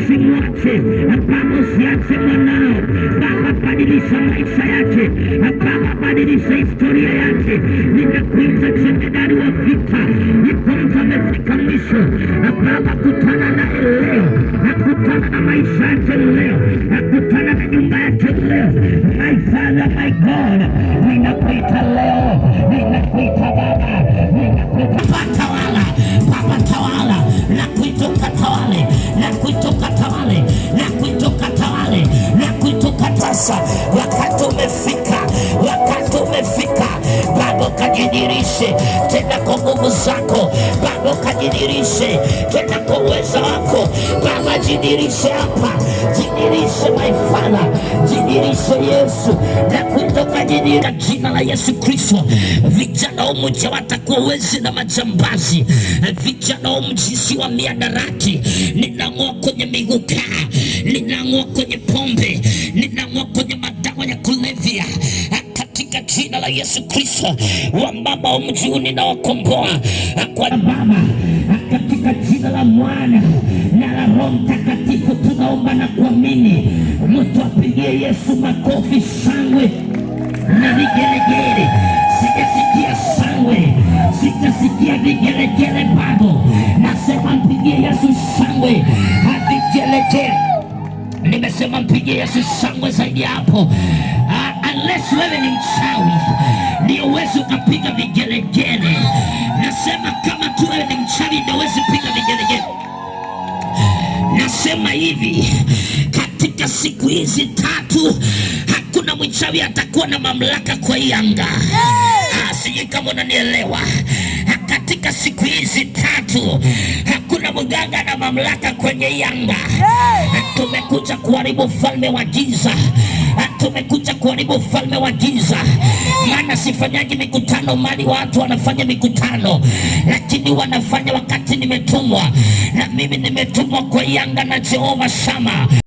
usimwache Baba, usiache mwanao Baba, badilisha maisha yake Baba, badilisha historia yake. Ninakuita jemedari wa vita, yuko mtu amefika mwisho Baba, kutana naye leo, nakutana na maisha yake leo, nakutana na nyumba yake leo. My Father, my God, ninakuita leo, ninakuita Baba, ninakuita Tawala, Baba tawala, nakuita ukatawale, nakuita ukatawale, nakuita ukatawale, nakuita ukatasa. Wakati umefika, wakati umefika Baba, ukajidirishe tena kwa nguvu zako Baba, ukajidirishe tena kwa uwezo wako Baba, jidirishe hapa, jidirishe my Father, jidirishe Yesu, nakuita ukajidirishe jina la Yesu Kristo. Vijana umoja watakuwa wezi na majambazi, vijana umjisi wa miadarati, ninang'oa kwenye miguka, ninang'oa kwenye pombe, ninang'oa kwenye madawa ya kulevya katika jina la Yesu Kristo. Wamama wa mji huu ninawakomboa kwa Baba, katika jina la Mwana na la Roho Mtakatifu tunaomba na kuamini. Mtu apigie Yesu makofi, shangwe na vigelegele. Sijasikia shangwe, sijasikia vigelegele bado. Nasema mpigie Yesu shangwe vigelegele. Nimesema mpigie Yesu shangwe zaidi hapo. Unless wewe ni mchawi ndio uwezi ukapiga vigelegele. Nasema kama tu wewe ni mchawi ndio uwezi piga vigelegele. Nasema hivi, katika siku hizi tatu hakuna mchawi atakuwa na mamlaka kwa hii anga. Sijui kama unanielewa. Katika siku hizi tatu hakuna mganga na mamlaka kwenye hii anga. Tumekuja kuharibu ufalme wa giza, tumekuja kuharibu ufalme wa giza. Maana sifanyaji mikutano mali watu wanafanya mikutano, lakini wanafanya wakati nimetumwa, na mimi nimetumwa kwa hii anga na Jehova Shama.